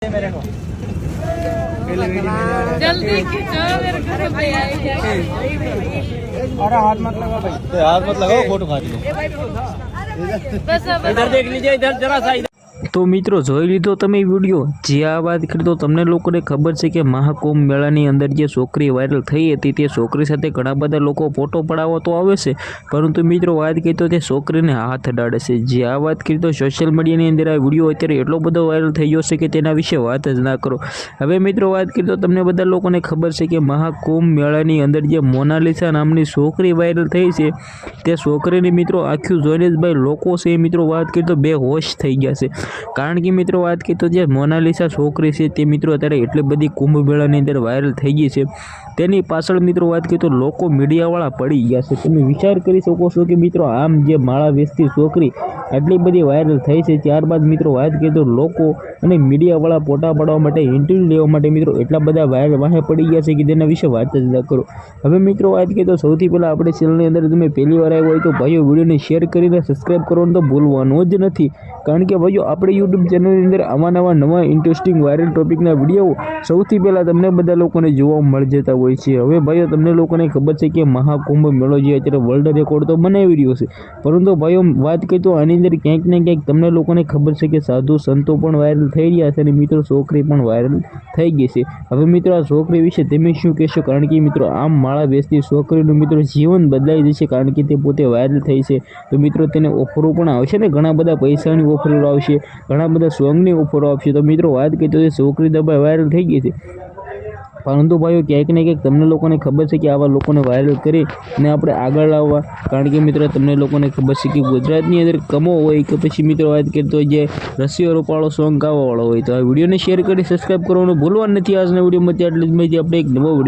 मेरे को जल्दी खींचो मेरे घर पे आएगा। अरे हाथ मत लगाओ भाई, तो हाथ मत लगाओ, फोटो खींच लो। बस अब इधर देख लीजिए, इधर जरा सा। તો મિત્રો જોઈ લીધો તમે વિડીયો। જે આ વાત કરી તો તમને લોકોને ખબર છે કે મહાકુંભ મેળાની અંદર જે છોકરી વાયરલ થઈ હતી તે છોકરી સાથે ઘણા બધા લોકો ફોટો પડાવવા તો આવે છે, પરંતુ મિત્રો વાત કરી તો તે છોકરીને હાથ અડાડે છે। જે આ વાત કરી તો સોશિયલ મીડિયાની અંદર આ વિડીયો અત્યારે એટલો બધો વાયરલ થઈ ગયો છે કે તેના વિશે વાત જ ના કરો। હવે મિત્રો વાત કરી તો તમને બધા લોકોને ખબર છે કે મહાકુંભ મેળાની અંદર જે મોનાલિસા નામની છોકરી વાયરલ થઈ છે, તે છોકરીની મિત્રો આખું જોઈને જ ભાઈ લોકો છે મિત્રો વાત કરી તો બેહોશ થઈ ગયા છે। કારણ કે મિત્રો વાત કરીએ તો જે મોનાલિસા છોકરી છે તે મિત્રો અત્યારે એટલી બધી કુંભ મેળાની અંદર વાયરલ થઈ ગઈ છે, તેની પાછળ મિત્રો વાત કરીએ તો લોકો મીડિયાવાળા પડી ગયા છે। તમે વિચાર કરી શકો છો કે મિત્રો આમ જે માળા વેચતી છોકરી આટલી બધી વાયરલ થઈ છે, ત્યારબાદ મિત્રો વાત કરીએ તો લોકો અને મીડિયાવાળા ફોટા પાડવા માટે ઇન્ટરવ્યૂ લેવા માટે મિત્રો એટલા બધા વાયરલ વાહે પડી ગયા છે કે તેના વિશે વાત જ ના કરો। હવે મિત્રો વાત કરીએ તો સૌથી પહેલાં આપણે ચેનલની અંદર તમે પહેલી વાર આવ્યો હોય તો ભાઈઓ વિડીયોને શેર કરીને સબસ્ક્રાઈબ કરવાનું તો ભૂલવાનું જ નથી, કારણ કે ભાઈઓ આપણે યુટ્યુબ ચેનલની અંદર નવા ઇન્ટરેસ્ટિંગ વાયરલ ટોપિકના વિડીયો સૌથી પહેલાં તમને બધા લોકોને જોવા મળી જતા હોય છે। હવે ભાઈઓ તમને લોકોને ખબર છે કે મહાકુંભ મેળો જે અત્યારે વર્લ્ડ રેકોર્ડ તો બનાવી રહ્યો છે, પરંતુ ભાઈઓ વાત કરીએ તો આની અંદર ક્યાંક ને ક્યાંક તમને લોકોને ખબર છે કે સાધુ સંતો પણ વાયરલ થઈ રહ્યા છે અને મિત્રો છોકરી પણ વાયરલ થઈ ગઈ છે। હવે મિત્રો આ છોકરી વિશે તમે શું કહેશો, કારણ કે મિત્રો આમ માળા વેચતી છોકરીનું મિત્રો જીવન બદલાઈ જશે, કારણ કે તે પોતે વાયરલ થઈ છે તો મિત્રો તેને ઓફરો પણ આવશે ને, ઘણા બધા પૈસાની ઓફરો આવશે, ઘણા બધા સોંગની ઓફરો આપશે। તો મિત્રો વાત કરીએ તો છોકરી દબાઈ વાયરલ થઈ ગઈ છે, પરંતુ ભાઈઓ ક્યાંક ને ક્યાંક તમને લોકોને ખબર છે કે આવા લોકોને વાયરલ કરી ને આપણે આગળ લાવવા, કારણ કે મિત્રો તમને લોકોને ખબર છે કે ગુજરાતની અંદર કમો હોય કે પછી મિત્રો વાત કરીએ તો જે રસિયો રૂપાળો સોંગ ગાવાવાળો હોય, તો આ વિડીયોને શેર કરી સબસ્ક્રાઈબ કરવાનું ભૂલવાનું નથી। આજના વિડીયોમાં આટલી જ માહિતી, આપણે એક નવો વિડીયો